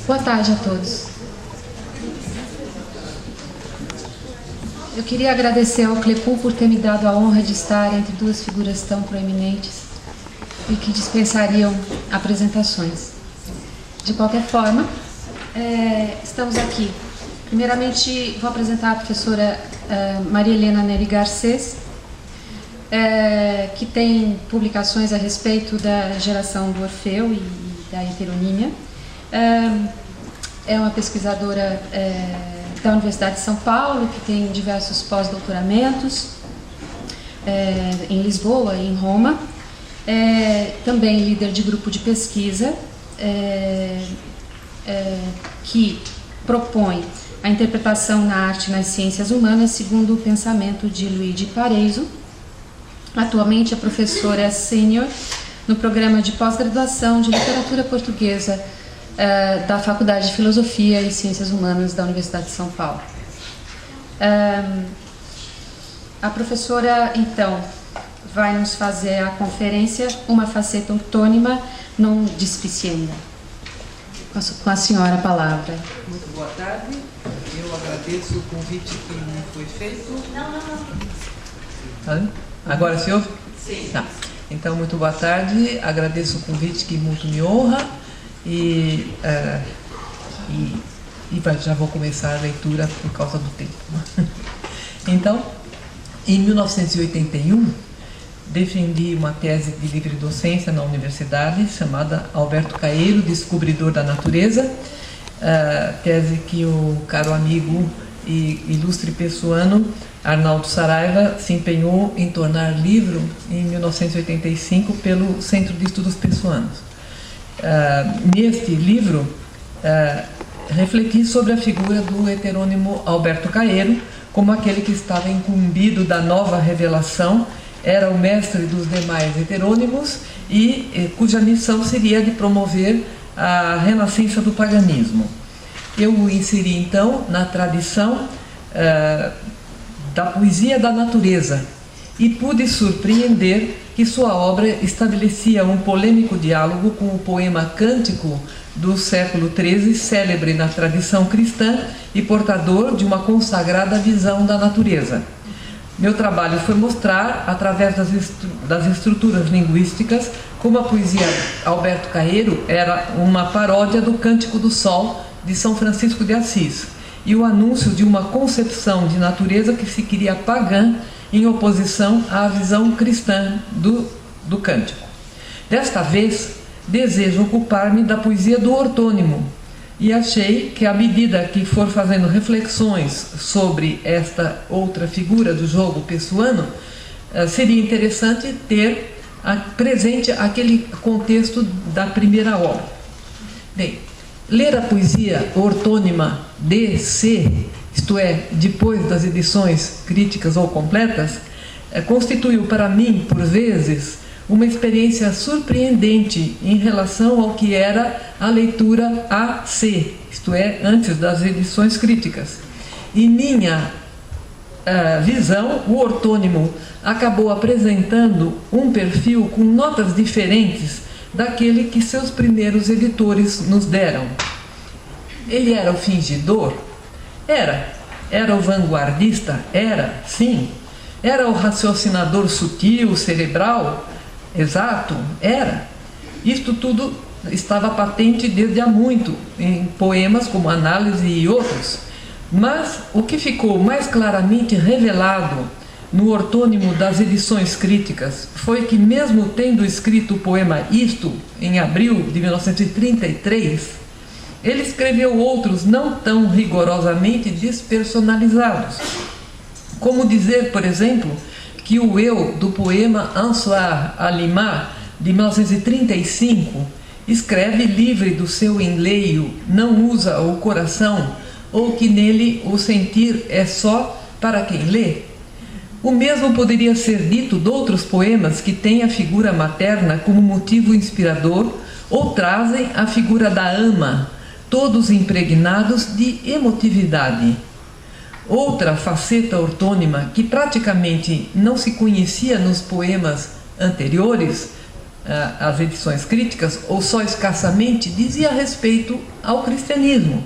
Boa tarde a todos. Eu queria agradecer ao CLEPU por ter me dado a honra de estar entre duas figuras tão proeminentes e que dispensariam apresentações. De qualquer forma, estamos aqui. Primeiramente, vou apresentar a professora Maria Helena Neri Garcês, que tem publicações a respeito da geração do Orfeu e da heteronímia. É uma pesquisadora da Universidade de São Paulo, que tem diversos pós-doutoramentos em Lisboa e em Roma. Também líder de grupo de pesquisa que propõe a interpretação na arte e nas ciências humanas segundo o pensamento de Luigi Pareso. Atualmente é professora sênior no programa de pós-graduação de literatura portuguesa da Faculdade de Filosofia e Ciências Humanas da Universidade de São Paulo. A professora, então, vai nos fazer a conferência Uma Faceta Autônima non Displicenda. Com a senhora a palavra. Muito boa tarde. Eu agradeço o convite que me foi feito. Não. Agora se ouve? Sim. Tá. Então, muito boa tarde. Agradeço o convite que muito me honra. Já vou começar a leitura por causa do tempo. Então, em 1981, defendi uma tese de livre docência na universidade chamada Alberto Caeiro, Descobridor da Natureza, tese que o caro amigo e ilustre pessoano Arnaldo Saraiva se empenhou em tornar livro em 1985 pelo Centro de Estudos Pessoanos. Neste livro, refleti sobre a figura do heterônimo Alberto Caeiro como aquele que estava incumbido da nova revelação, era o mestre dos demais heterônimos e cuja missão seria de promover a renascença do paganismo. Eu o inseri, então, na tradição da poesia da natureza e pude surpreender que sua obra estabelecia um polêmico diálogo com o poema Cântico do século XIII, célebre na tradição cristã e portador de uma consagrada visão da natureza. Meu trabalho foi mostrar, através das estruturas linguísticas, como a poesia Alberto Caeiro era uma paródia do Cântico do Sol de São Francisco de Assis e o anúncio de uma concepção de natureza que se queria pagã em oposição à visão cristã do Cântico. Desta vez, desejo ocupar-me da poesia do ortônimo e achei que, à medida que for fazendo reflexões sobre esta outra figura do jogo pessoano, seria interessante ter presente aquele contexto da primeira obra. Bem, ler a poesia ortônima DC, isto é, depois das edições críticas ou completas, constituiu para mim, por vezes, uma experiência surpreendente em relação ao que era a leitura AC, isto é, antes das edições críticas. Em minha visão, o ortônimo acabou apresentando um perfil com notas diferentes daquele que seus primeiros editores nos deram. Ele era o fingidor? Era. Era o vanguardista? Era, sim. Era o raciocinador sutil, cerebral? Exato, era. Isto tudo estava patente desde há muito, em poemas como Análise e outros. Mas o que ficou mais claramente revelado no ortônimo das edições críticas foi que, mesmo tendo escrito o poema Isto, em abril de 1933, ele escreveu outros não tão rigorosamente despersonalizados. Como dizer, por exemplo, que o eu do poema Un soir à Lima, de 1935, escreve livre do seu enleio, não usa o coração, ou que nele o sentir é só para quem lê? O mesmo poderia ser dito de outros poemas que têm a figura materna como motivo inspirador ou trazem a figura da ama, todos impregnados de emotividade. Outra faceta ortônima que praticamente não se conhecia nos poemas anteriores, as edições críticas, ou só escassamente, dizia respeito ao cristianismo.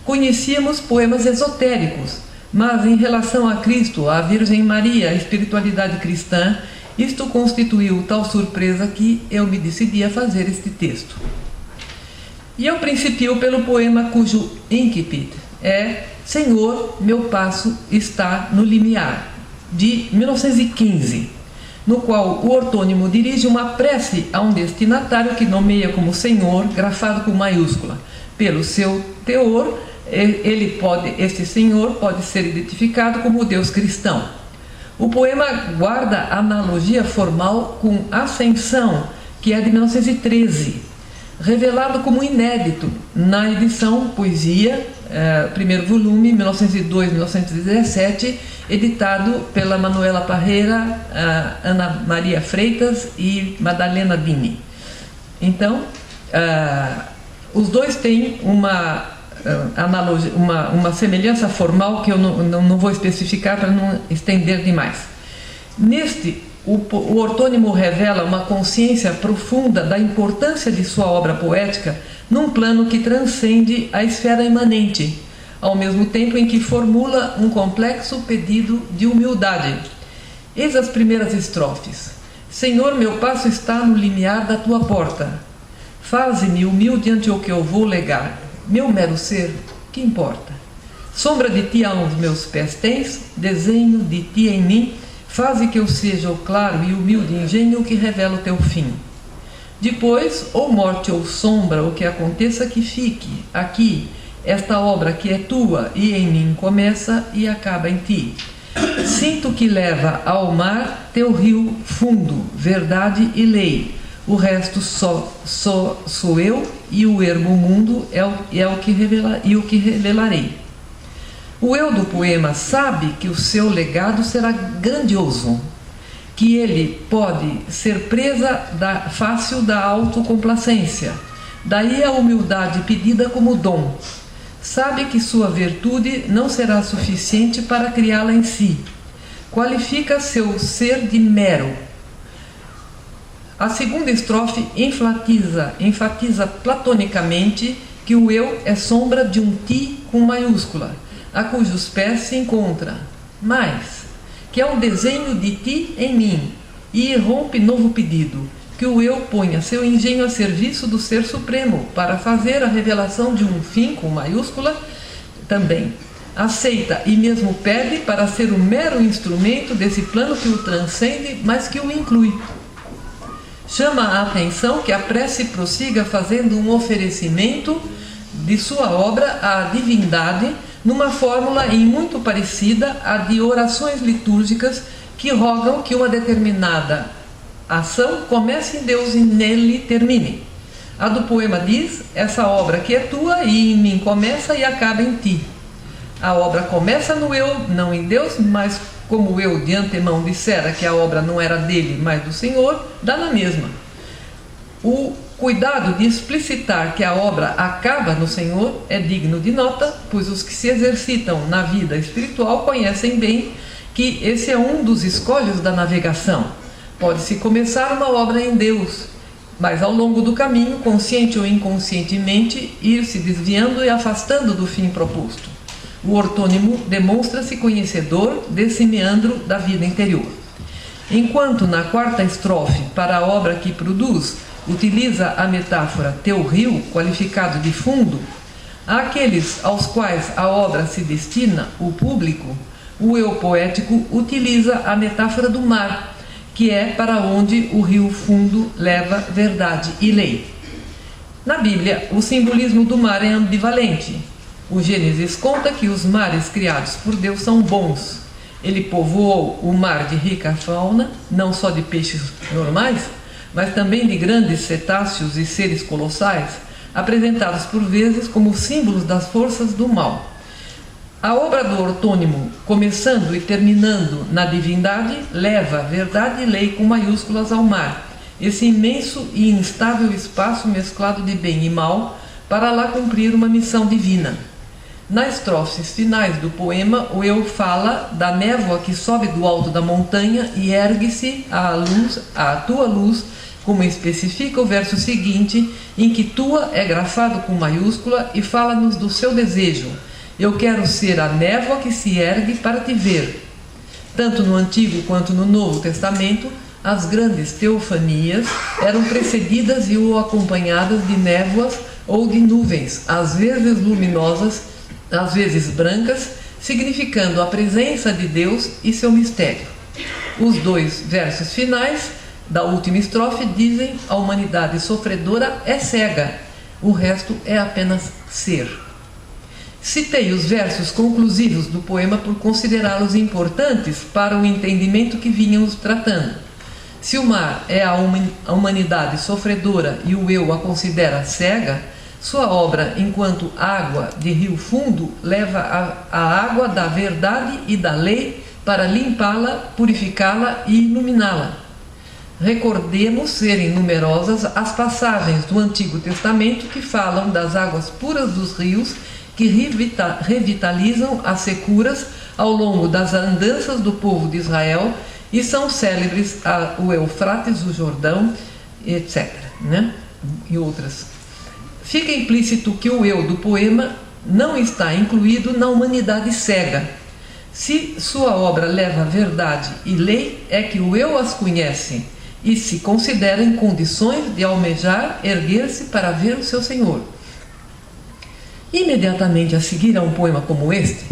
Conhecíamos poemas esotéricos, mas em relação a Cristo, a Virgem Maria, a espiritualidade cristã, isto constituiu tal surpresa que eu me decidi a fazer este texto. E eu principio pelo poema cujo incipit é Senhor, meu passo está no limiar, de 1915, no qual o ortônimo dirige uma prece a um destinatário que nomeia como Senhor, grafado com maiúscula. Pelo seu teor, este Senhor pode ser identificado como o Deus cristão. O poema guarda analogia formal com Ascensão, que é de 1913, revelado como inédito na edição Poesia, primeiro volume, 1902-1917, editado pela Manuela Parreira, Ana Maria Freitas e Madalena Dini. Então, os dois têm uma analogia, uma semelhança formal que eu não vou especificar para não estender demais. Neste, o ortônimo revela uma consciência profunda da importância de sua obra poética num plano que transcende a esfera imanente, ao mesmo tempo em que formula um complexo pedido de humildade. Eis as primeiras estrofes. Senhor, meu passo está no limiar da tua porta. Faze-me humilde ante o que eu vou legar. Meu mero ser, que importa? Sombra de ti aos meus pés tens, desenho de ti em mim, faze que eu seja o claro e humilde engenho que revela o teu fim. Depois, ou morte ou sombra, o que aconteça que fique, aqui, esta obra que é tua e em mim começa e acaba em ti. Sinto que leva ao mar teu rio fundo, verdade e lei. O resto só sou eu e o ermo mundo é o que revelarei. O eu do poema sabe que o seu legado será grandioso, que ele pode ser presa fácil da autocomplacência, daí a humildade pedida como dom. Sabe que sua virtude não será suficiente para criá-la em si. Qualifica seu ser de mero. A segunda estrofe enfatiza platonicamente que o eu é sombra de um ti com maiúscula, a cujos pés se encontra, mas que é um desenho de ti em mim, e irrompe novo pedido, que o eu ponha seu engenho a serviço do Ser Supremo, para fazer a revelação de um fim com maiúscula também. Aceita e mesmo pede para ser o mero instrumento desse plano que o transcende, mas que o inclui. Chama a atenção que a prece prossiga fazendo um oferecimento de sua obra à divindade, numa fórmula em muito parecida à de orações litúrgicas que rogam que uma determinada ação comece em Deus e nele termine. A do poema diz: essa obra que é tua e em mim começa e acaba em ti. A obra começa no eu, não em Deus, mas como eu de antemão dissera que a obra não era dele, mas do Senhor, dá na mesma. O cuidado de explicitar que a obra acaba no Senhor é digno de nota, pois os que se exercitam na vida espiritual conhecem bem que esse é um dos escolhos da navegação. Pode-se começar uma obra em Deus, mas ao longo do caminho, consciente ou inconscientemente, ir se desviando e afastando do fim proposto. O ortônimo demonstra-se conhecedor desse meandro da vida interior. Enquanto na quarta estrofe, para a obra que produz, utiliza a metáfora teu rio, qualificado de fundo, àqueles aos quais a obra se destina, o público, o eu poético utiliza a metáfora do mar, que é para onde o rio fundo leva verdade e lei. Na Bíblia, o simbolismo do mar é ambivalente. O Gênesis conta que os mares criados por Deus são bons. Ele povoou o mar de rica fauna, não só de peixes normais, mas também de grandes cetáceos e seres colossais, apresentados por vezes como símbolos das forças do mal. A obra do ortônimo, começando e terminando na divindade, leva verdade e lei com maiúsculas ao mar, esse imenso e instável espaço mesclado de bem e mal, para lá cumprir uma missão divina. Nas estrofes finais do poema, o eu fala da névoa que sobe do alto da montanha e ergue-se à tua luz como especifica o verso seguinte, em que tua é grafado com maiúscula e fala-nos do seu desejo: eu quero ser a névoa que se ergue para te ver. Tanto no Antigo quanto no Novo Testamento, as grandes teofanias eram precedidas e ou acompanhadas de névoas ou de nuvens, às vezes luminosas, às vezes brancas, significando a presença de Deus e seu mistério. Os dois versos finais da última estrofe dizem: a humanidade sofredora é cega, o resto é apenas ser. Citei os versos conclusivos do poema por considerá-los importantes para o entendimento que vínhamos tratando. Se o mar é a humanidade sofredora e o eu a considera cega, sua obra enquanto água de rio fundo leva a água da verdade e da lei para limpá-la, purificá-la e iluminá-la. Recordemos serem numerosas as passagens do Antigo Testamento que falam das águas puras dos rios que revitalizam as securas ao longo das andanças do povo de Israel e são célebres o Eufrates, o Jordão, etc., né? E outras. Fica implícito que o eu do poema não está incluído na humanidade cega. Se sua obra leva verdade e lei, é que o eu as conhece e se considera em condições de almejar erguer-se para ver o seu Senhor. Imediatamente a seguir a um poema como este,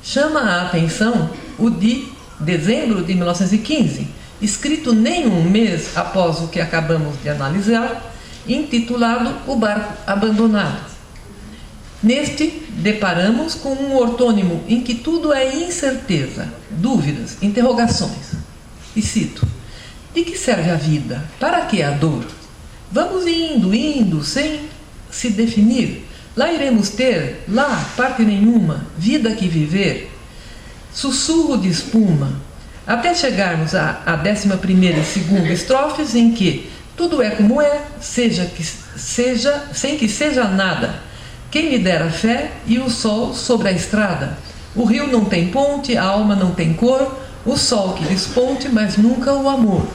chama a atenção o de dezembro de 1915, escrito nem um mês após o que acabamos de analisar, intitulado O Barco Abandonado. Neste, deparamos com um ortônimo em que tudo é incerteza, dúvidas, interrogações. E cito: de que serve a vida? Para que a dor? Vamos indo, sem se definir. Lá iremos ter, lá, parte nenhuma, vida que viver. Sussurro de espuma, até chegarmos à 11ª e 2ª estrofes, em que tudo é como é, sem que seja nada. Quem me dera fé e o sol sobre a estrada. O rio não tem ponte, a alma não tem cor, o sol que desponte, mas nunca o amor.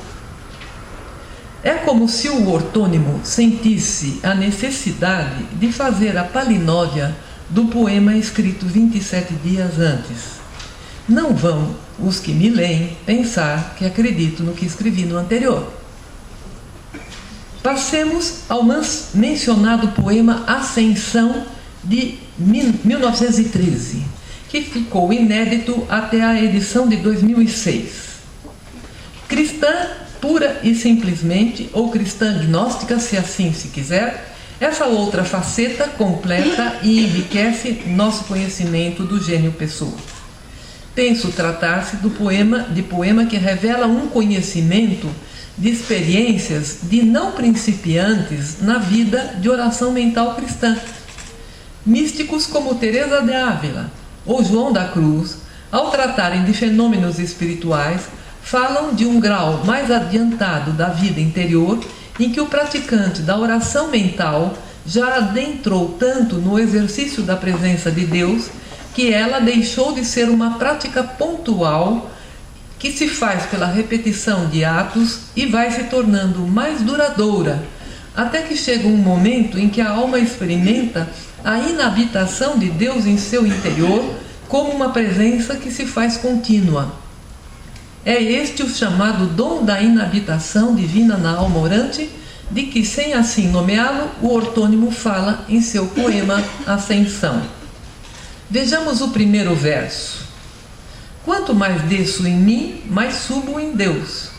É como se o ortônimo sentisse a necessidade de fazer a palinódia do poema escrito 27 dias antes. Não vão os que me leem pensar que acredito no que escrevi no anterior. Passemos ao mencionado poema Ascensão de 1913, que ficou inédito até a edição de 2006. Cristã pura e simplesmente, ou cristã gnóstica, se assim se quiser, essa outra faceta completa e enriquece nosso conhecimento do gênio Pessoa. Penso tratar-se de poema que revela um conhecimento de experiências de não principiantes na vida de oração mental cristã. Místicos como Teresa de Ávila ou João da Cruz, ao tratarem de fenômenos espirituais, falam de um grau mais adiantado da vida interior em que o praticante da oração mental já adentrou tanto no exercício da presença de Deus que ela deixou de ser uma prática pontual que se faz pela repetição de atos e vai se tornando mais duradoura, até que chega um momento em que a alma experimenta a inabitação de Deus em seu interior como uma presença que se faz contínua. É este o chamado dom da inabitação divina na alma orante, de que, sem assim nomeá-lo, o ortônimo fala em seu poema Ascensão. Vejamos o primeiro verso. Quanto mais desço em mim, mais subo em Deus.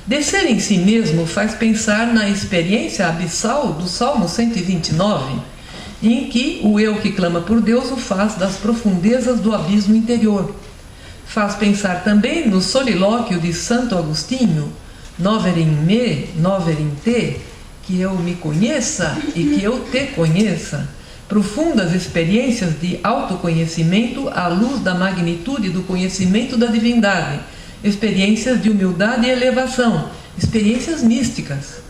Descer em si mesmo faz pensar na experiência abissal do Salmo 129, em que o eu que clama por Deus o faz das profundezas do abismo interior. Faz pensar também no solilóquio de Santo Agostinho, nover in me, nover in te, que eu me conheça e que eu te conheça. Profundas experiências de autoconhecimento à luz da magnitude do conhecimento da divindade, experiências de humildade e elevação, experiências místicas.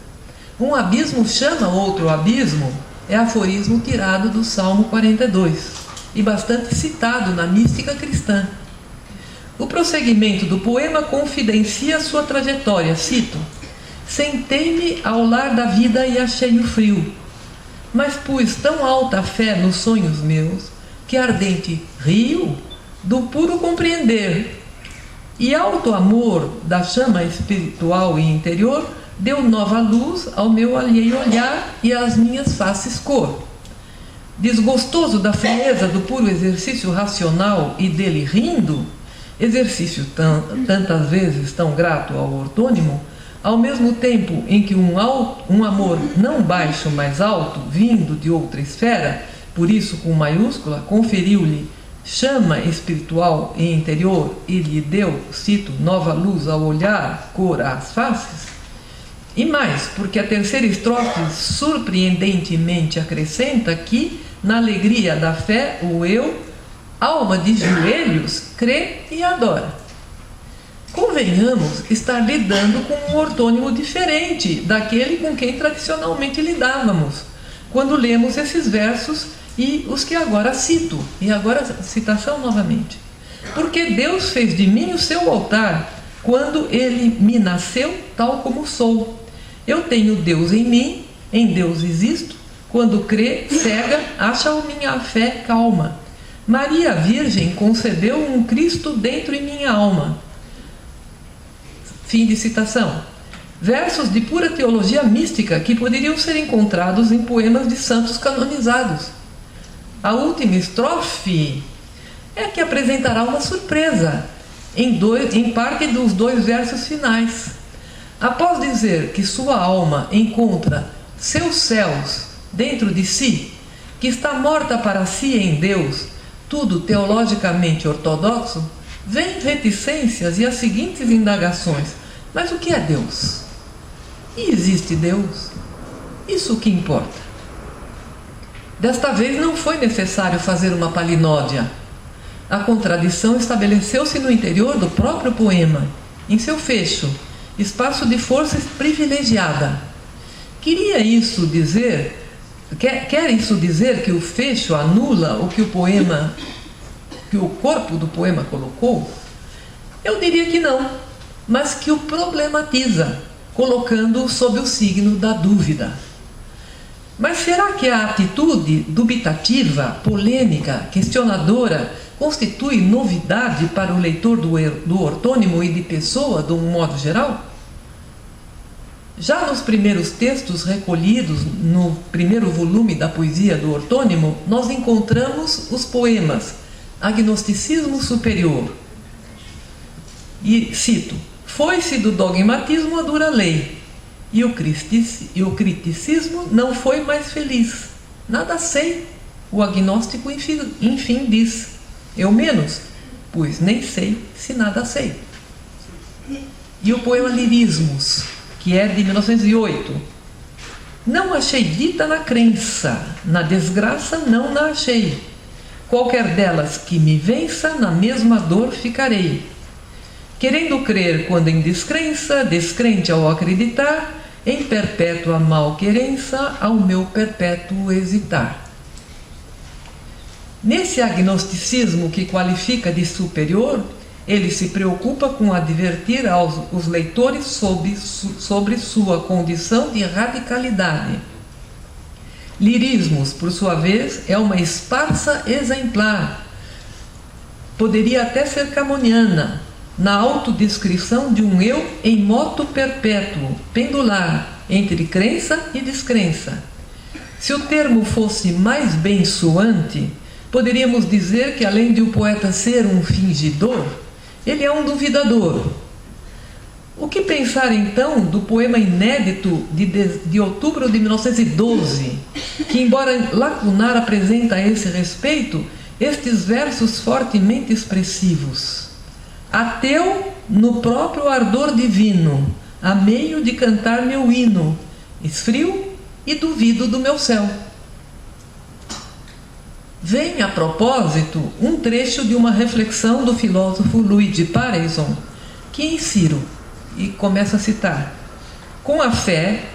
Um abismo chama outro abismo, é aforismo tirado do Salmo 42 e bastante citado na mística cristã. O prosseguimento do poema confidencia sua trajetória, cito: sentei-me ao lar da vida e achei-o frio, mas pus tão alta a fé nos sonhos meus, que ardente rio do puro compreender, e alto amor da chama espiritual e interior deu nova luz ao meu alheio olhar e às minhas faces cor. Desgostoso da frieza do puro exercício racional e dele rindo, exercício tantas vezes tão grato ao ortônimo, ao mesmo tempo em que um amor não baixo, mas alto, vindo de outra esfera, por isso com maiúscula, conferiu-lhe chama espiritual e interior e lhe deu, cito, nova luz ao olhar, cor às faces. E mais, porque a terceira estrofe surpreendentemente acrescenta que, na alegria da fé, o eu, alma de joelhos, crê e adora. Convenhamos estar lidando com um ortônimo diferente daquele com quem tradicionalmente lidávamos, quando lemos esses versos e os que agora cito. E agora citação novamente. Porque Deus fez de mim o seu altar, quando Ele me nasceu tal como sou. Eu tenho Deus em mim, em Deus existo, quando crê, cega, acha a minha fé calma. Maria Virgem concebeu um Cristo dentro em minha alma. Fim de citação. Versos de pura teologia mística que poderiam ser encontrados em poemas de santos canonizados. A última estrofe é que apresentará uma surpresa em parte dos dois versos finais. Após dizer que sua alma encontra seus céus dentro de si, que está morta para si em Deus, tudo teologicamente ortodoxo, vêm reticências e as seguintes indagações: mas o que é Deus? E existe Deus? Isso o que importa. Desta vez não foi necessário fazer uma palinódia. A contradição estabeleceu-se no interior do próprio poema, em seu fecho, espaço de força privilegiada. Quer isso dizer que o fecho anula o que o corpo do poema colocou? Eu diria que não, mas que o problematiza, colocando-o sob o signo da dúvida. Mas será que a atitude dubitativa, polêmica, questionadora constitui novidade para o leitor do ortônimo e de Pessoa, de um modo geral? Já nos primeiros textos recolhidos no primeiro volume da poesia do ortônimo, nós encontramos os poemas Agnosticismo Superior. E cito: foi-se do dogmatismo a dura lei, e o criticismo não foi mais feliz. Nada sei, o agnóstico enfim diz. Eu menos, pois nem sei se nada sei. E o poema Lirismos, que é de 1908. Não achei dita na crença, na desgraça não na achei. Qualquer delas que me vença, na mesma dor ficarei. Querendo crer quando em descrença, descrente ao acreditar, em perpétua malquerença, ao meu perpétuo hesitar. Nesse agnosticismo que qualifica de superior, ele se preocupa com advertir os leitores sobre sua condição de radicalidade. Lirismos, por sua vez, é uma esparsa exemplar. Poderia até ser camoniana, na autodescrição de um eu em moto perpétuo, pendular, entre crença e descrença. Se o termo fosse mais bem soante, poderíamos dizer que, além de o poeta ser um fingidor, ele é um duvidador. O que pensar então do poema inédito de outubro de 1912, que, embora lacunar, apresenta a esse respeito estes versos fortemente expressivos: ateu no próprio ardor divino, a meio de cantar meu hino, esfrio e duvido do meu céu. Vem a propósito um trecho de uma reflexão do filósofo Luigi Pareison, que insiro e começa a citar: com a fé,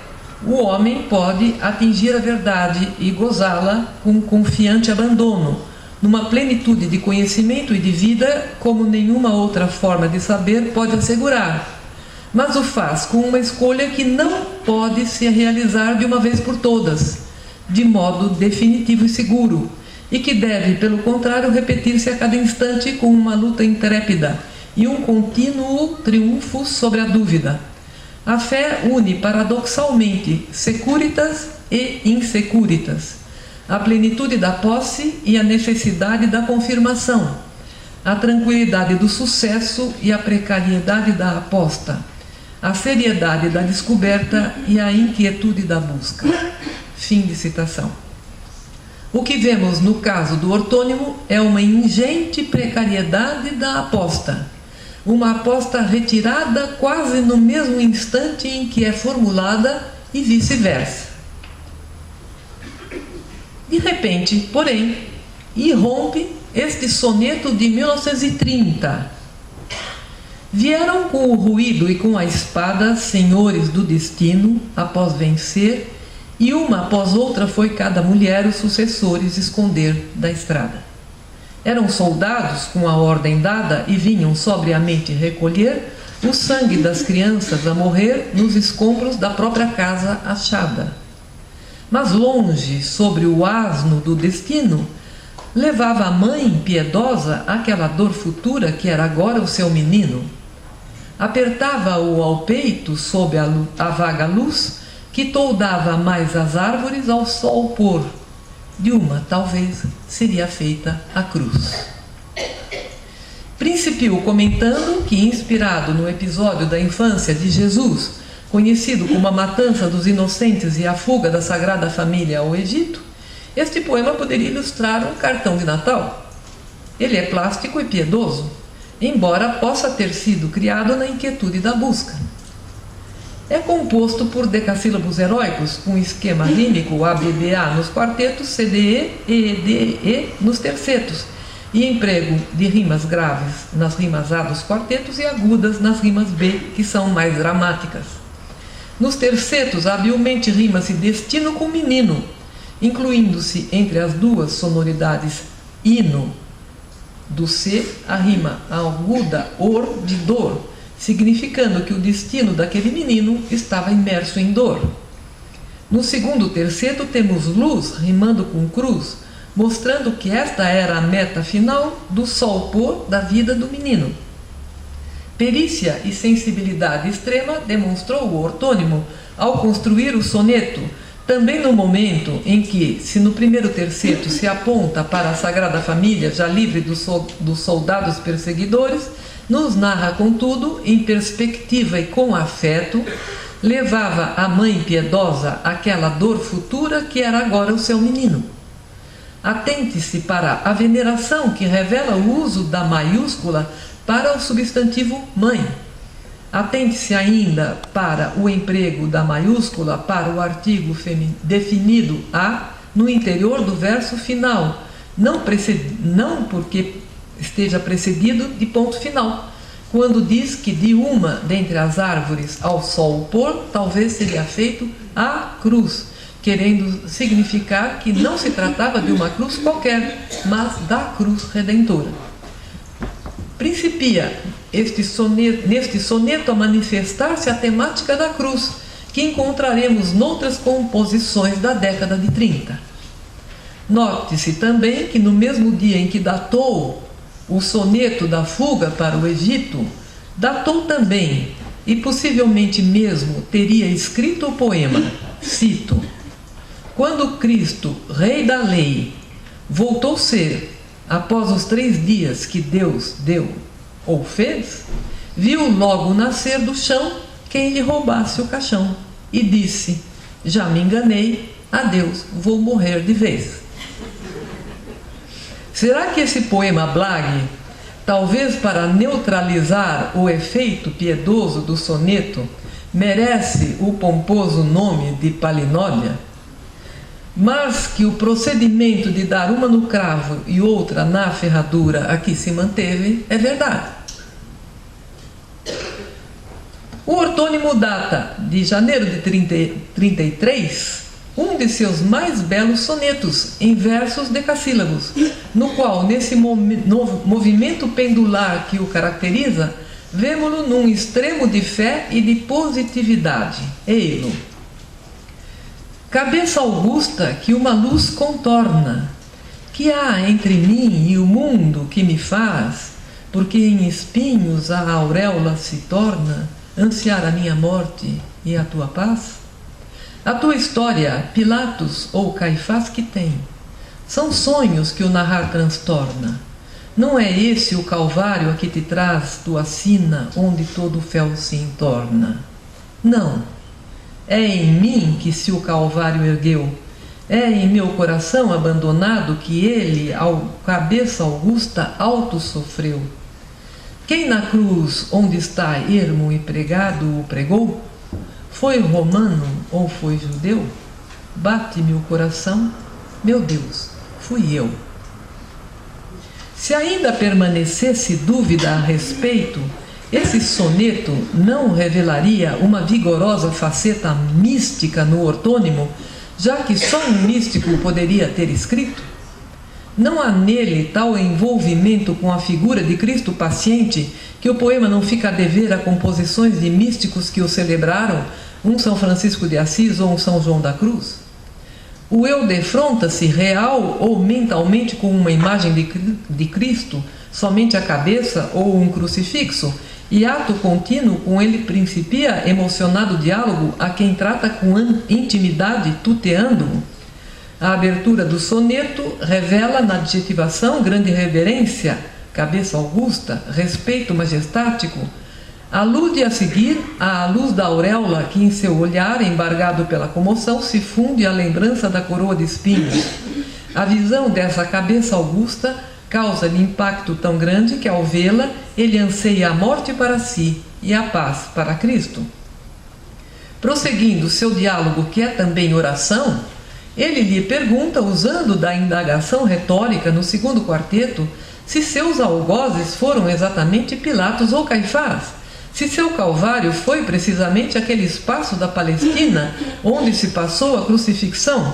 o homem pode atingir a verdade e gozá-la com confiante abandono, numa plenitude de conhecimento e de vida como nenhuma outra forma de saber pode assegurar. mas o faz com uma escolha que não pode se realizar de uma vez por todas, de modo definitivo e seguro, e que deve, pelo contrário, repetir-se a cada instante com uma luta intrépida e um contínuo triunfo sobre a dúvida. A fé une paradoxalmente securitas e insecuritas, a plenitude da posse e a necessidade da confirmação, a tranquilidade do sucesso e a precariedade da aposta, a seriedade da descoberta e a inquietude da busca. Fim de citação. O que vemos no caso do ortônimo é uma ingente precariedade da aposta, uma aposta retirada quase no mesmo instante em que é formulada e vice-versa. De repente, porém, irrompe este soneto de 1930. Vieram com o ruído e com a espada senhores do destino após vencer, e uma após outra foi cada mulher os sucessores esconder da estrada. Eram soldados com a ordem dada e vinham sobriamente recolher o sangue das crianças a morrer nos escombros da própria casa achada. Mas longe, sobre o asno do destino, levava a mãe piedosa aquela dor futura que era agora o seu menino. Apertava-o ao peito sob a vaga luz que toldava mais as árvores ao sol pôr. De uma, talvez, seria feita a cruz. Principiou comentando que, inspirado no episódio da infância de Jesus, conhecido como a matança dos inocentes e a fuga da Sagrada Família ao Egito, este poema poderia ilustrar um cartão de Natal. Ele é plástico e piedoso, embora possa ter sido criado na inquietude da busca. É composto por decassílabos heróicos, com esquema rímico ABBA nos quartetos, CDE, EDE nos tercetos, e emprego de rimas graves nas rimas A dos quartetos e agudas nas rimas B, que são mais dramáticas. Nos tercetos, habilmente rima-se destino com menino, incluindo-se entre as duas sonoridades hino do C a rima aguda or de dor, significando que o destino daquele menino estava imerso em dor. No segundo terceto temos luz rimando com cruz, mostrando que esta era a meta final do sol pôr da vida do menino. Perícia e sensibilidade extrema demonstrou o ortônimo ao construir o soneto, também no momento em que, se no primeiro terceto se aponta para a Sagrada Família já livre dos soldados perseguidores, nos narra, contudo, em perspectiva e com afeto, levava a mãe piedosa aquela dor futura que era agora o seu menino. Atente-se para a veneração que revela o uso da maiúscula para o substantivo mãe. Atente-se ainda para o emprego da maiúscula para o artigo definido a no interior do verso final, não porque esteja precedido de ponto final, quando diz que de uma dentre as árvores ao sol pôr, talvez seria feito a cruz, querendo significar que não se tratava de uma cruz qualquer, mas da cruz redentora. Principia neste soneto a manifestar-se a temática da cruz, que encontraremos noutras composições da década de 30. Note-se também que no mesmo dia em que datou o soneto da fuga para o Egito, datou também, e possivelmente mesmo teria escrito o poema, cito: quando Cristo, Rei da Lei, voltou ser, após os 3 dias que Deus deu ou fez, viu logo nascer do chão quem lhe roubasse o caixão, e disse: já me enganei, adeus, vou morrer de vez. Será que esse poema blague, talvez para neutralizar o efeito piedoso do soneto, merece o pomposo nome de palinódia? Mas que o procedimento de dar uma no cravo e outra na ferradura aqui se manteve, é verdade. O ortônimo data de janeiro de 33, um de seus mais belos sonetos, em versos decassílabos, no qual, nesse movimento pendular que o caracteriza, vemo-lo num extremo de fé e de positividade. Ei-lo. Cabeça augusta que uma luz contorna, que há entre mim e o mundo que me faz, porque em espinhos a auréola se torna, ansiar a minha morte e a tua paz? A tua história, Pilatos ou Caifás que tem, são sonhos que o narrar transtorna. Não é esse o Calvário a que te traz tua sina, onde todo o fel se entorna. Não, é em mim que se o Calvário ergueu, é em meu coração abandonado que ele, ao cabeça augusta, alto sofreu. Quem na cruz, onde está ermo e pregado, o pregou? Foi romano ou foi judeu? Bate-me o coração, meu Deus, fui eu. Se ainda permanecesse dúvida a respeito, esse soneto não revelaria uma vigorosa faceta mística no ortônimo, já que só um místico poderia ter escrito? Não há nele tal envolvimento com a figura de Cristo paciente que o poema não fica a dever a composições de místicos que o celebraram, um São Francisco de Assis ou um São João da Cruz? O eu defronta-se real ou mentalmente com uma imagem de Cristo, somente a cabeça ou um crucifixo, e ato contínuo com ele principia emocionado diálogo a quem trata com intimidade, tuteando-o. A abertura do soneto revela na adjetivação grande reverência, cabeça augusta, respeito majestático. Alude a seguir à luz da auréola que em seu olhar, embargado pela comoção, se funde a lembrança da coroa de espinhos. A visão dessa cabeça augusta causa-lhe impacto tão grande que, ao vê-la, ele anseia a morte para si e a paz para Cristo. Prosseguindo seu diálogo, que é também oração, ele lhe pergunta, usando da indagação retórica no segundo quarteto, se seus algozes foram exatamente Pilatos ou Caifás, se seu Calvário foi precisamente aquele espaço da Palestina onde se passou a crucifixão,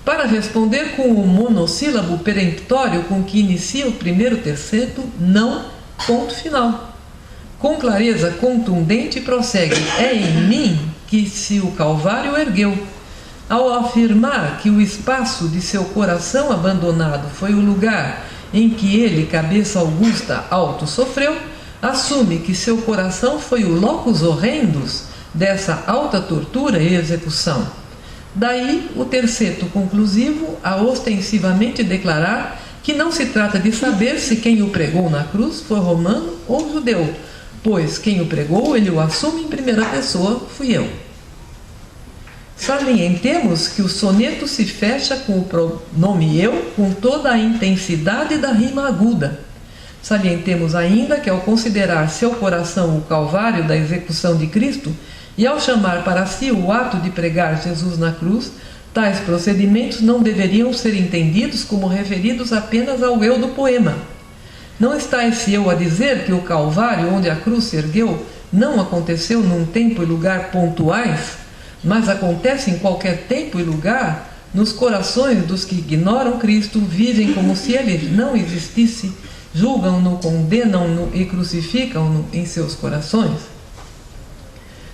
para responder com o monossílabo peremptório com que inicia o primeiro terceto, não, ponto final. Com clareza contundente prossegue, é em mim que se o Calvário ergueu. Ao afirmar que o espaço de seu coração abandonado foi o lugar em que ele, cabeça augusta, alto sofreu, assume que seu coração foi o locus horrendus dessa alta tortura e execução. Daí o terceto conclusivo a ostensivamente declarar que não se trata de saber se quem o pregou na cruz foi romano ou judeu, pois quem o pregou ele o assume em primeira pessoa, fui eu. Salientemos que o soneto se fecha com o pronome eu com toda a intensidade da rima aguda. Salientemos ainda que, ao considerar seu coração o calvário da execução de Cristo e ao chamar para si o ato de pregar Jesus na cruz, tais procedimentos não deveriam ser entendidos como referidos apenas ao eu do poema. Não está esse eu a dizer que o calvário onde a cruz se ergueu não aconteceu num tempo e lugar pontuais, mas acontece em qualquer tempo e lugar nos corações dos que ignoram Cristo, vivem como se ele não existisse, julgam-no, condenam-no e crucificam-no em seus corações?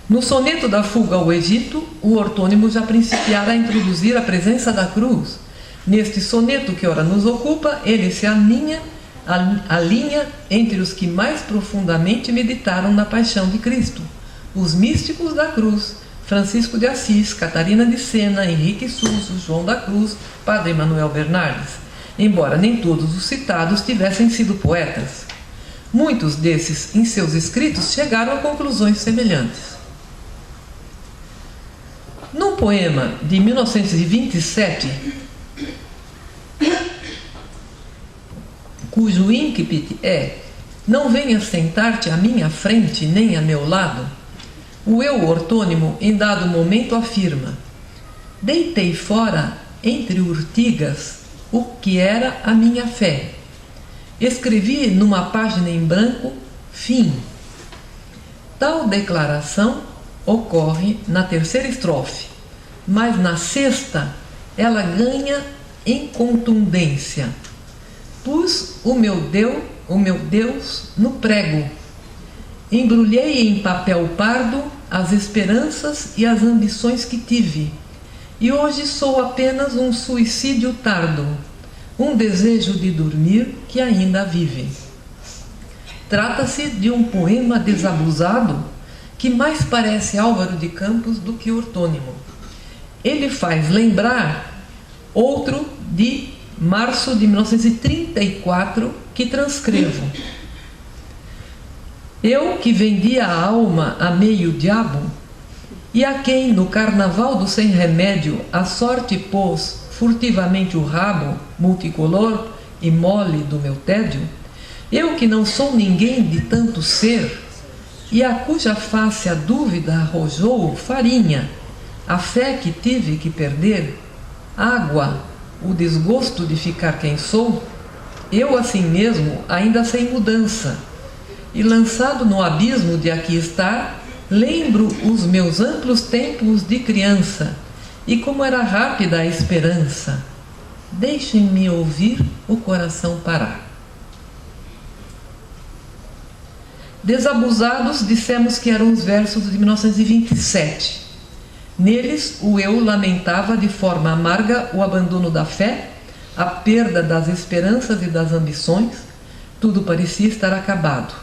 No soneto da fuga ao Egito, o ortônimo já principiara a introduzir a presença da cruz. Neste soneto que ora nos ocupa, ele se alinha entre os que mais profundamente meditaram na paixão de Cristo, os místicos da cruz, Francisco de Assis, Catarina de Sena, Henrique Suso, João da Cruz, Padre Manuel Bernardes, embora nem todos os citados tivessem sido poetas. Muitos desses, em seus escritos, chegaram a conclusões semelhantes. Num poema de 1927, cujo incipit é "Não venhas sentar-te à minha frente nem a meu lado", o eu ortônimo em dado momento afirma: "Deitei fora entre urtigas o que era a minha fé. Escrevi numa página em branco, fim." Tal declaração ocorre na terceira estrofe, mas na sexta ela ganha em contundência. "Pus o meu Deus no prego, embrulhei em papel pardo as esperanças e as ambições que tive, e hoje sou apenas um suicídio tardo, um desejo de dormir que ainda vive. Trata-se de um poema desabusado que mais parece Álvaro de Campos do que ortônimo. Ele faz lembrar outro de março de 1934 que transcrevo. Eu que vendia a alma a meio diabo, e a quem no carnaval do sem remédio a sorte pôs furtivamente o rabo multicolor e mole do meu tédio, eu que não sou ninguém de tanto ser, e a cuja face a dúvida arrojou farinha, a fé que tive que perder, água, o desgosto de ficar quem sou, eu assim mesmo ainda sem mudança, e lançado no abismo de aqui estar, lembro os meus amplos tempos de criança, e como era rápida a esperança. Deixem-me ouvir o coração parar. Desabusados, dissemos que eram os versos de 1927. Neles, o eu lamentava de forma amarga o abandono da fé, a perda das esperanças e das ambições. Tudo parecia estar acabado.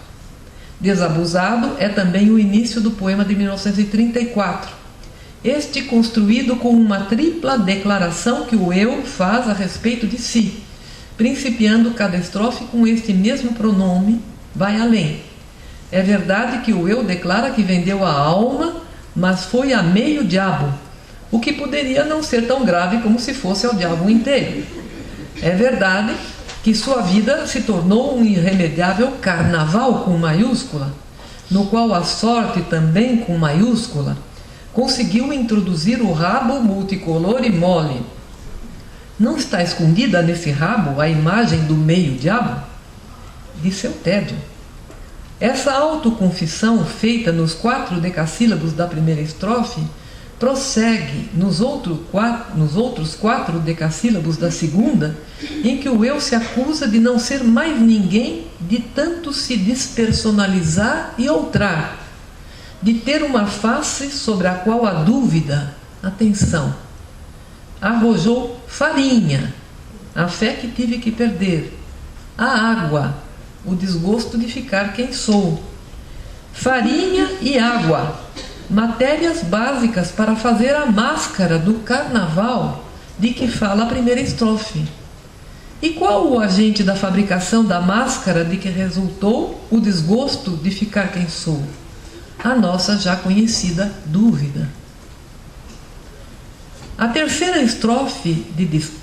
Desabusado é também o início do poema de 1934. Este construído com uma tripla declaração que o eu faz a respeito de si, principiando cada estrofe com este mesmo pronome, vai além. É verdade que o eu declara que vendeu a alma, mas foi a meio diabo, o que poderia não ser tão grave como se fosse ao diabo inteiro. É verdade que sua vida se tornou um irremediável carnaval com maiúscula, no qual a sorte também com maiúscula conseguiu introduzir o rabo multicolor e mole. Não está escondida nesse rabo a imagem do meio diabo? De seu tédio. Essa autoconfissão feita nos 4 decassílabos da primeira estrofe prossegue nos outros 4 decassílabos da segunda, em que o eu se acusa de não ser mais ninguém, de tanto se despersonalizar e outrar, de ter uma face sobre a qual a dúvida, atenção, arrojou farinha, a fé que tive que perder, a água, o desgosto de ficar quem sou. Farinha e água, matérias básicas para fazer a máscara do carnaval de que fala a primeira estrofe. E qual o agente da fabricação da máscara de que resultou o desgosto de ficar quem sou? A nossa já conhecida dúvida. A terceira estrofe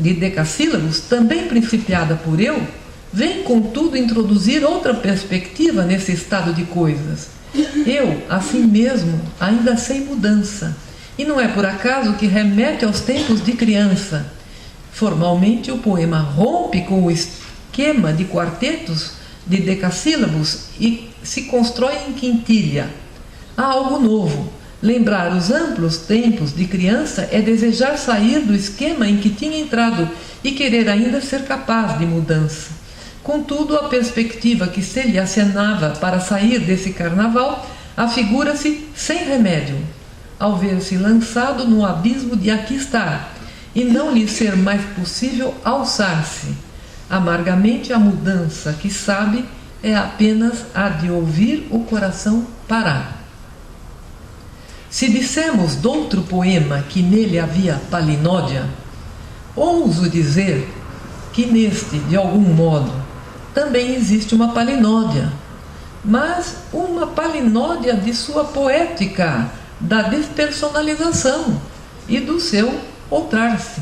de decassílabos, também principiada por eu, vem, contudo, introduzir outra perspectiva nesse estado de coisas. Eu, assim mesmo, ainda sem mudança. E não é por acaso que remete aos tempos de criança. Formalmente, o poema rompe com o esquema de quartetos de decassílabos e se constrói em quintilha. Há algo novo. Lembrar os amplos tempos de criança é desejar sair do esquema em que tinha entrado e querer ainda ser capaz de mudança. Contudo, a perspectiva que se lhe acenava para sair desse carnaval afigura-se sem remédio, ao ver-se lançado no abismo de aqui estar, e não lhe ser mais possível alçar-se. Amargamente a mudança que sabe é apenas a de ouvir o coração parar. Se dissemos doutro poema que nele havia palinódia, ouso dizer que neste, de algum modo, também existe uma palinódia, mas uma palinódia de sua poética, da despersonalização e do seu outrar-se.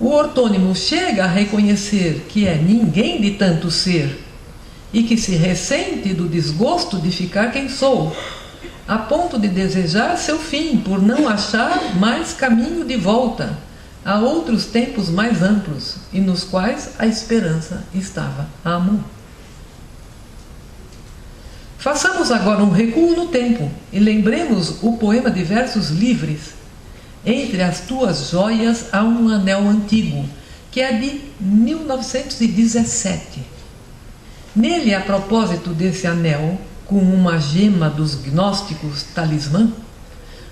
O ortônimo chega a reconhecer que é ninguém de tanto ser e que se ressente do desgosto de ficar quem sou, a ponto de desejar seu fim por não achar mais caminho de volta a outros tempos mais amplos e nos quais a esperança estava a amor. Façamos agora um recuo no tempo e lembremos o poema de versos livres. Entre as tuas joias há um anel antigo, que é de 1917. Nele, a propósito desse anel, com uma gema dos gnósticos talismã,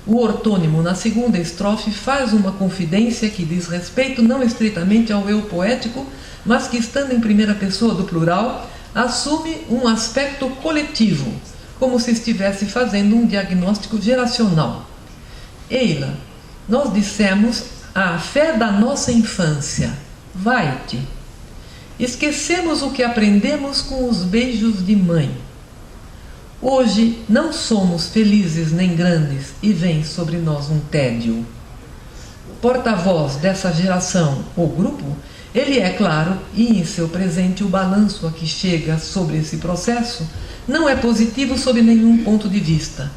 o ortônimo, na segunda estrofe, faz uma confidência que diz respeito não estritamente ao eu poético, mas que, estando em primeira pessoa do plural, assume um aspecto coletivo, como se estivesse fazendo um diagnóstico geracional. Eila, nós dissemos a fé da nossa infância, vai-te. Esquecemos o que aprendemos com os beijos de mãe. Hoje não somos felizes nem grandes e vem sobre nós um tédio. Porta-voz dessa geração ou grupo, ele é claro e em seu presente o balanço a que chega sobre esse processo não é positivo sob nenhum ponto de vista.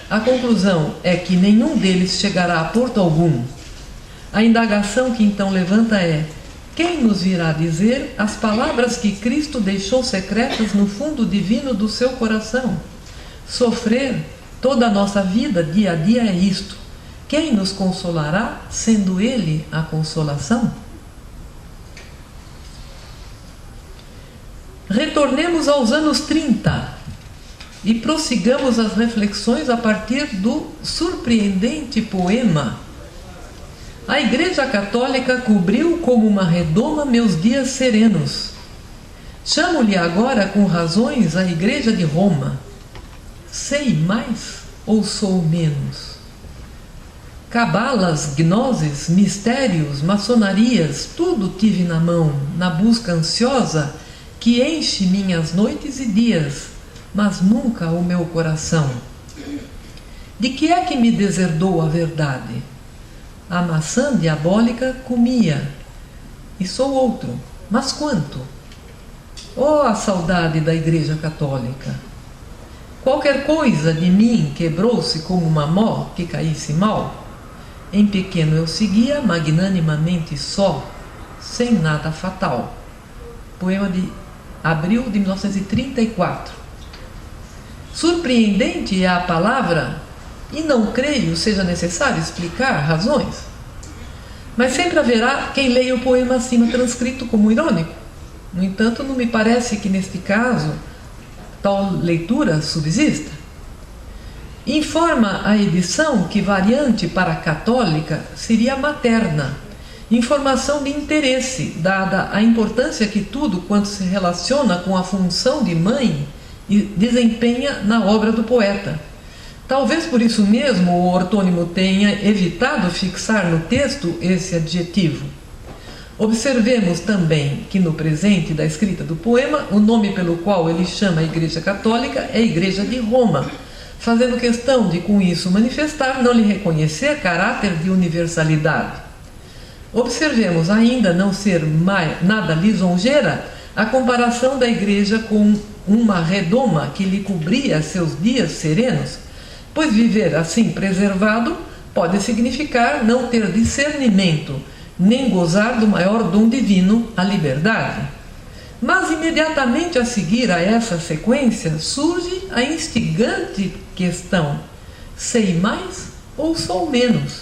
A conclusão é que nenhum deles chegará a porto algum. A indagação que então levanta é: quem nos virá dizer as palavras que Cristo deixou secretas no fundo divino do seu coração? Sofrer toda a nossa vida, dia a dia, é isto. Quem nos consolará, sendo Ele a consolação? Retornemos aos anos 30 e prossigamos as reflexões a partir do surpreendente poema. A Igreja Católica cobriu como uma redoma meus dias serenos. Chamo-lhe agora com razões a Igreja de Roma. Sei mais ou sou menos? Cabalas, gnoses, mistérios, maçonarias, tudo tive na mão, na busca ansiosa que enche minhas noites e dias, mas nunca o meu coração. De que é que me deserdou a verdade? A maçã diabólica comia, e sou outro, mas quanto? Oh, a saudade da Igreja Católica! Qualquer coisa de mim quebrou-se como uma mó que caísse mal. Em pequeno eu seguia magnanimamente só, sem nada fatal. Poema de abril de 1934. Surpreendente é a palavra, e não creio seja necessário explicar razões. Mas sempre haverá quem leia o poema acima transcrito como irônico. No entanto, não me parece que neste caso tal leitura subsista. Informa a edição que variante para a católica seria materna, informação de interesse, dada a importância que tudo quanto se relaciona com a função de mãe desempenha na obra do poeta. Talvez por isso mesmo o ortônimo tenha evitado fixar no texto esse adjetivo. Observemos também que no presente da escrita do poema, o nome pelo qual ele chama a Igreja Católica é Igreja de Roma, fazendo questão de com isso manifestar não lhe reconhecer caráter de universalidade. Observemos ainda não ser nada lisonjeira a comparação da Igreja com uma redoma que lhe cobria seus dias serenos, pois viver assim preservado pode significar não ter discernimento, nem gozar do maior dom divino, a liberdade. Mas imediatamente a seguir a essa sequência surge a instigante questão: sei mais ou sou menos?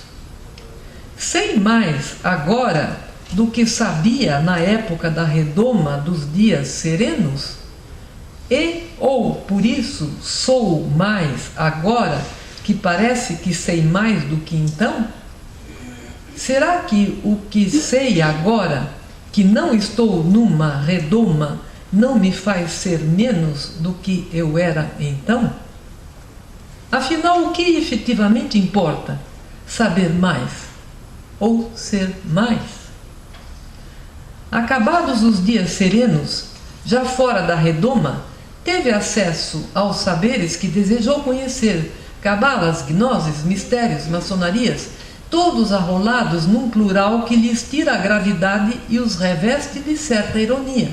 Sei mais agora do que sabia na época da redoma dos dias serenos? E ou por isso sou mais agora que parece que sei mais do que então? Será que o que sei agora, que não estou numa redoma, não me faz ser menos do que eu era então? Afinal, o que efetivamente importa? Saber mais ou ser mais? Acabados os dias serenos, já fora da redoma, teve acesso aos saberes que desejou conhecer, cabalas, gnoses, mistérios, maçonarias, todos arrolados num plural que lhes tira a gravidade e os reveste de certa ironia.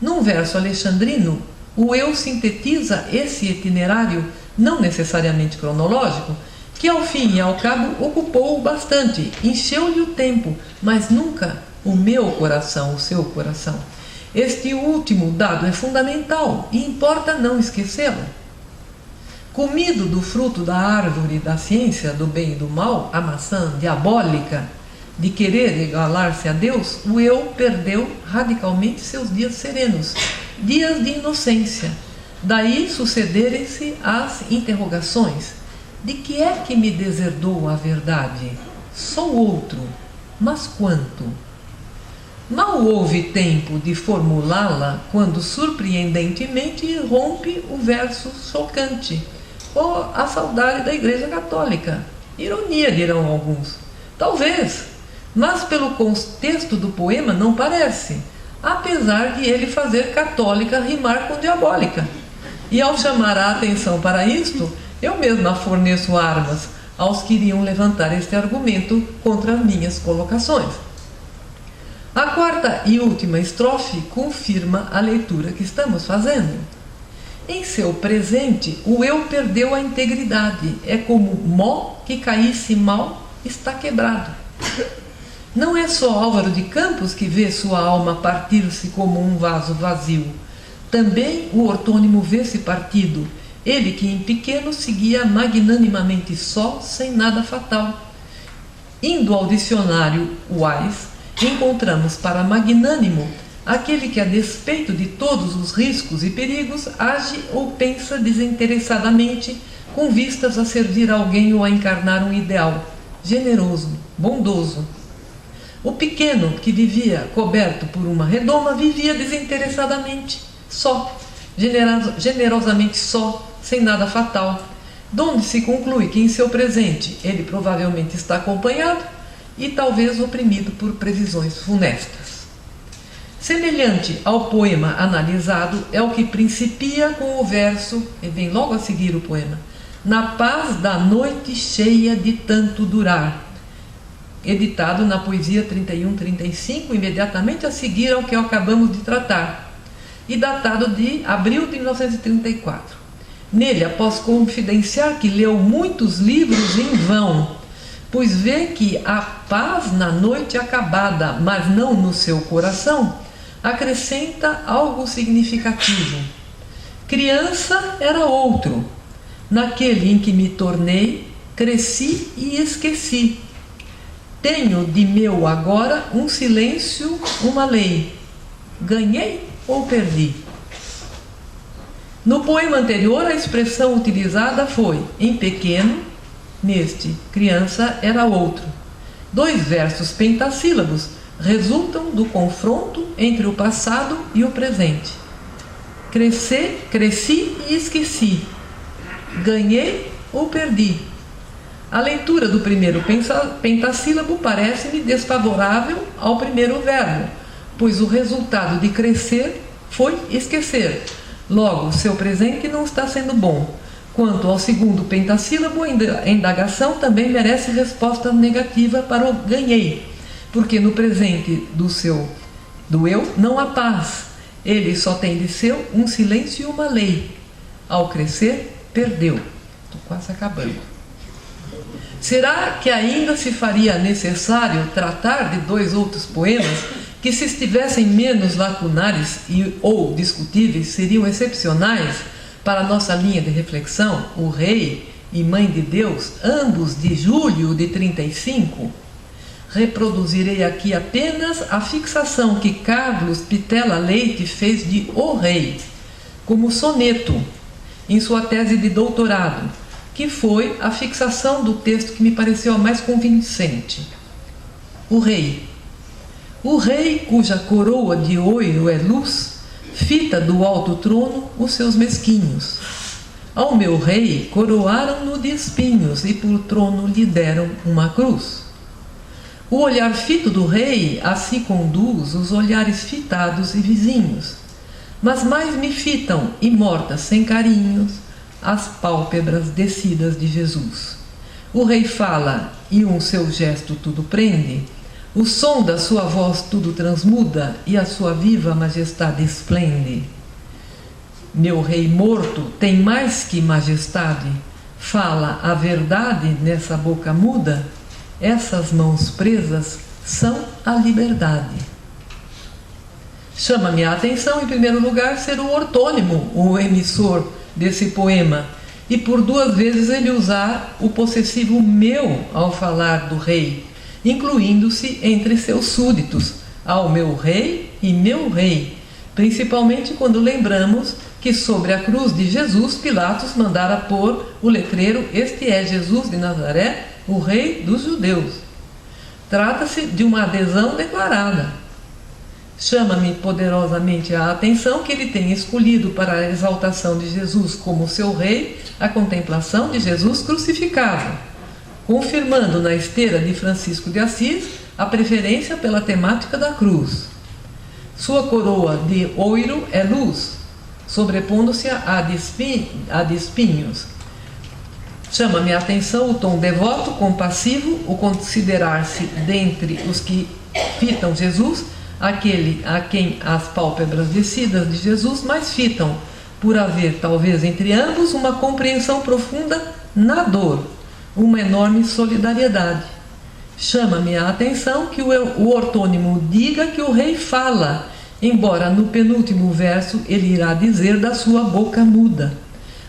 Num verso alexandrino, o eu sintetiza esse itinerário, não necessariamente cronológico, que ao fim e ao cabo ocupou-o bastante, encheu-lhe o tempo, mas nunca o meu coração, o seu coração. Este último dado é fundamental e importa não esquecê-lo. Comido do fruto da árvore da ciência do bem e do mal, a maçã diabólica de querer igualar-se a Deus, o eu perdeu radicalmente seus dias serenos dias de inocência. Daí sucederem-se as interrogações. De que é que me deserdou a verdade? Sou outro, mas quanto? Mal houve tempo de formulá-la quando surpreendentemente irrompe o verso chocante. Oh, a saudade da Igreja Católica. Ironia, dirão alguns. Talvez, mas pelo contexto do poema não parece, apesar de ele fazer católica rimar com diabólica. E ao chamar a atenção para isto, eu mesma forneço armas aos que iriam levantar este argumento contra as minhas colocações. A quarta e última estrofe confirma a leitura que estamos fazendo. Em seu presente, o eu perdeu a integridade. É como mó que caísse mal, está quebrado. Não é só Álvaro de Campos que vê sua alma partir-se como um vaso vazio. Também o ortônimo vê-se partido, ele que em pequeno seguia magnanimamente só, sem nada fatal. Indo ao dicionário Wise, encontramos para magnânimo aquele que, a despeito de todos os riscos e perigos, age ou pensa desinteressadamente com vistas a servir alguém ou a encarnar um ideal, generoso, bondoso. O pequeno, que vivia coberto por uma redoma, vivia desinteressadamente, só, generosamente só, sem nada fatal, donde se conclui que em seu presente ele provavelmente está acompanhado e talvez oprimido por previsões funestas. Semelhante ao poema analisado é o que principia com o verso, e vem logo a seguir o poema, na paz da noite cheia de tanto durar, editado na poesia 31-35, imediatamente a seguir ao que acabamos de tratar, e datado de abril de 1934. Nele, após confidenciar que leu muitos livros em vão, pois vê que a paz na noite acabada, mas não no seu coração, acrescenta algo significativo. Criança era outro. Naquele em que me tornei, cresci e esqueci. Tenho de meu agora um silêncio, uma lei. Ganhei ou perdi? No poema anterior, a expressão utilizada foi em pequeno, neste, criança era outro. 2 versos pentassílabos resultam do confronto entre o passado e o presente. Cresci e esqueci. Ganhei ou perdi? A leitura do primeiro pentassílabo parece-me desfavorável ao primeiro verbo, pois o resultado de crescer foi esquecer. Logo, seu presente não está sendo bom. Quanto ao segundo pentassílabo, a indagação também merece resposta negativa para o ganhei, porque no presente do eu não há paz. Ele só tem de seu um silêncio e uma lei. Ao crescer, perdeu. Estou quase acabando. Será que ainda se faria necessário tratar de 2 outros poemas que, se estivessem menos lacunares ou discutíveis, seriam excepcionais para a nossa linha de reflexão? O Rei e Mãe de Deus, ambos de julho de 35. Reproduzirei aqui apenas a fixação que Carlos Pitela Leite fez de O Rei, como soneto, em sua tese de doutorado, que foi a fixação do texto que me pareceu a mais convincente. O Rei. O rei cuja coroa de ouro é luz, fita do alto trono os seus mesquinhos. Ao meu rei coroaram-no de espinhos e por trono lhe deram uma cruz. O olhar fito do rei assim conduz os olhares fitados e vizinhos, mas mais me fitam, e mortas sem carinhos, as pálpebras descidas de Jesus. O rei fala, e um seu gesto tudo prende, o som da sua voz tudo transmuda, e a sua viva majestade esplende. Meu rei morto tem mais que majestade, fala a verdade nessa boca muda, essas mãos presas são a liberdade. Chama-me a atenção, em primeiro lugar, ser o ortônimo, o emissor desse poema, e por 2 vezes ele usar o possessivo meu ao falar do rei, incluindo-se entre seus súditos, ao meu rei e meu rei, principalmente quando lembramos que sobre a cruz de Jesus, Pilatos mandara pôr o letreiro: "Este é Jesus de Nazaré, o Rei dos Judeus". Trata-se de uma adesão declarada. Chama-me poderosamente a atenção que ele tenha escolhido para a exaltação de Jesus como seu Rei a contemplação de Jesus crucificado, confirmando na esteira de Francisco de Assis a preferência pela temática da cruz. Sua coroa de ouro é luz, sobrepondo-se à de espinhos. Chama-me a atenção o tom devoto, compassivo, o considerar-se dentre os que fitam Jesus, aquele a quem as pálpebras descidas de Jesus mais fitam, por haver, talvez entre ambos, uma compreensão profunda na dor, uma enorme solidariedade. Chama-me a atenção que o ortônimo diga que o rei fala, embora no penúltimo verso ele irá dizer da sua boca muda.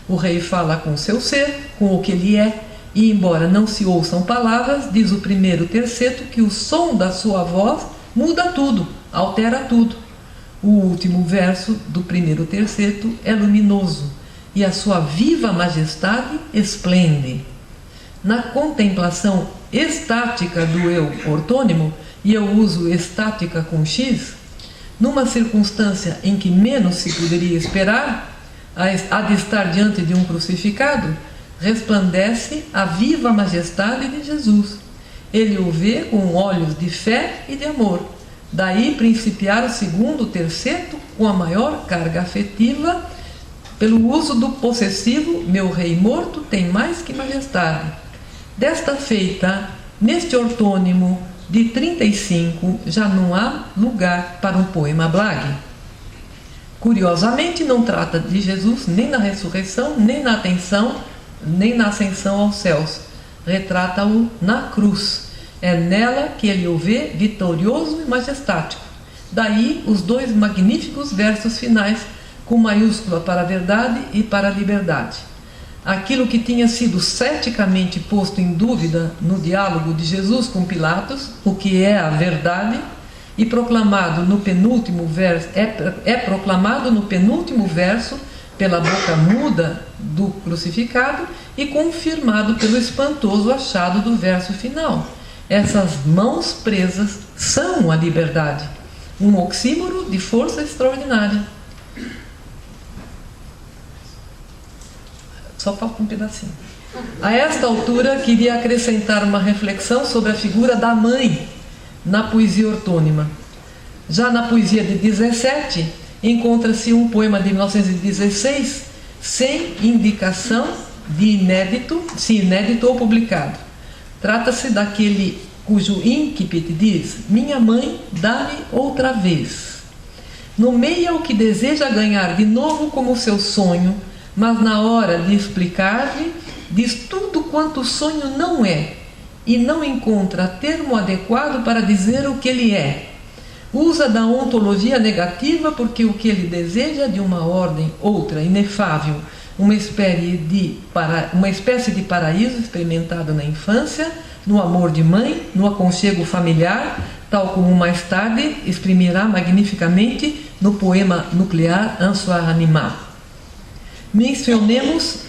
O rei fala com seu ser, com o que ele é, e embora não se ouçam palavras, diz o primeiro terceto que o som da sua voz muda tudo, altera tudo. O último verso do primeiro terceto é luminoso, e a sua viva majestade esplende. Na contemplação estática do eu ortônimo, e eu uso estática com X, numa circunstância em que menos se poderia esperar, a de estar diante de um crucificado, resplandece a viva majestade de Jesus. Ele o vê com olhos de fé e de amor. Daí principiar o segundo terceto com a maior carga afetiva, pelo uso do possessivo: meu rei morto tem mais que majestade. Desta feita, neste ortônimo de 35, já não há lugar para um poema blague. Curiosamente, não trata de Jesus nem na ressurreição, nem na ascensão aos céus. Retrata-o na cruz. É nela que ele o vê vitorioso e majestático. Daí os dois magníficos versos finais, com maiúscula para a verdade e para a liberdade. Aquilo que tinha sido ceticamente posto em dúvida no diálogo de Jesus com Pilatos, o que é a verdade, e proclamado no penúltimo verso, proclamado no penúltimo verso pela boca muda do crucificado e confirmado pelo espantoso achado do verso final. Essas mãos presas são a liberdade, um oxímoro de força extraordinária. Só falta um pedacinho. A esta altura, queria acrescentar uma reflexão sobre a figura da mãe na poesia ortônima. Já na poesia de 17, encontra-se um poema de 1916, sem indicação de inédito, se inédito ou publicado. Trata-se daquele cujo incipit diz: minha mãe, dá-me outra vez. Nomeia o que deseja ganhar de novo como seu sonho, mas na hora de explicar-lhe, diz tudo quanto o sonho não é, e não encontra termo adequado para dizer o que ele é. Usa da ontologia negativa porque o que ele deseja é de uma ordem outra, inefável, uma espécie de paraíso experimentado na infância, no amor de mãe, no aconchego familiar, tal como mais tarde exprimirá magnificamente no poema nuclear Un soir animat. Mencionemos,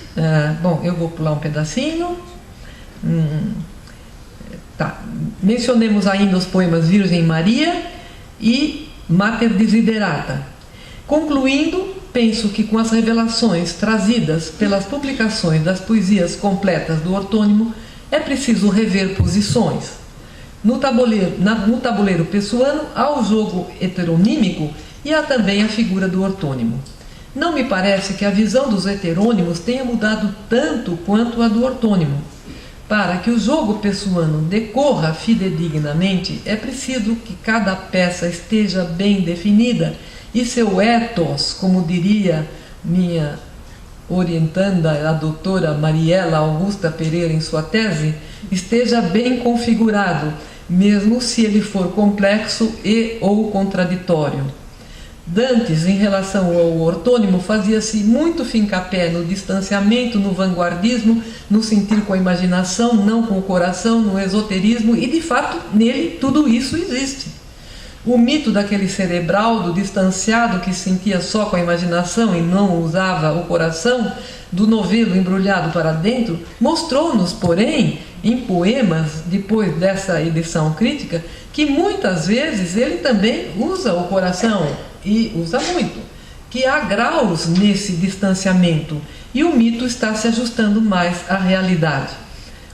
eu vou pular um pedacinho. Mencionemos ainda os poemas Virgem Maria e Mater Desiderata. Concluindo, penso que com as revelações trazidas pelas publicações das poesias completas do ortônimo, é preciso rever posições. No tabuleiro pessoano há o jogo heteronímico e há também a figura do ortônimo. Não me parece que a visão dos heterônimos tenha mudado tanto quanto a do ortônimo. Para que o jogo pessoano decorra fidedignamente, é preciso que cada peça esteja bem definida e seu ethos, como diria minha orientanda, a doutora Mariela Augusta Pereira em sua tese, esteja bem configurado, mesmo se ele for complexo e ou contraditório. Dantes, em relação ao ortônimo, fazia-se muito fincapé no distanciamento, no vanguardismo, no sentir com a imaginação, não com o coração, no esoterismo, e de fato nele tudo isso existe. O mito daquele cerebraldo distanciado que sentia só com a imaginação e não usava o coração, do novelo embrulhado para dentro, mostrou-nos, porém, em poemas, depois dessa edição crítica, que muitas vezes ele também usa o coração, e usa muito, que há graus nesse distanciamento, e o mito está se ajustando mais à realidade.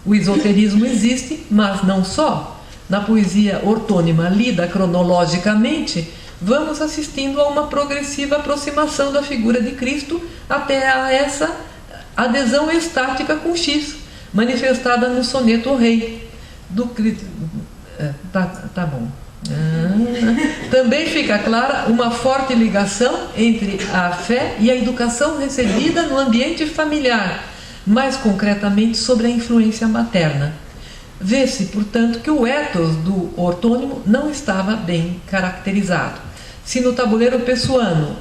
O esoterismo existe, mas não só. Na poesia ortônima lida cronologicamente, vamos assistindo a uma progressiva aproximação da figura de Cristo até a essa adesão estática com X, manifestada no soneto O Rei. Tá bom. Também fica clara uma forte ligação entre a fé e a educação recebida no ambiente familiar, mais concretamente sobre a influência materna. Vê-se, portanto, que o ethos do ortônimo não estava bem caracterizado. Se no tabuleiro pessoano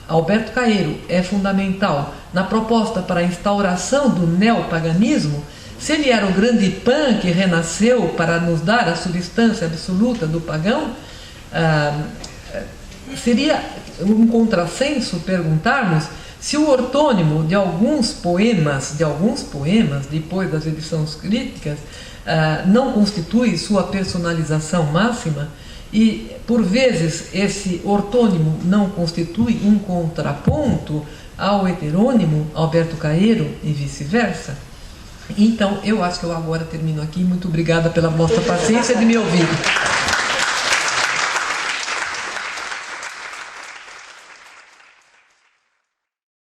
Alberto Caeiro é fundamental na proposta para a instauração do neopaganismo, se ele era o grande Pan que renasceu para nos dar a substância absoluta do pagão, seria um contrassenso perguntarmos se o ortônimo de alguns poemas, depois das edições críticas, não constitui sua personalização máxima, e por vezes esse ortônimo não constitui um contraponto ao heterônimo Alberto Caeiro e vice-versa. Então eu acho que eu agora termino aqui. Muito obrigada pela vossa paciência de me ouvir.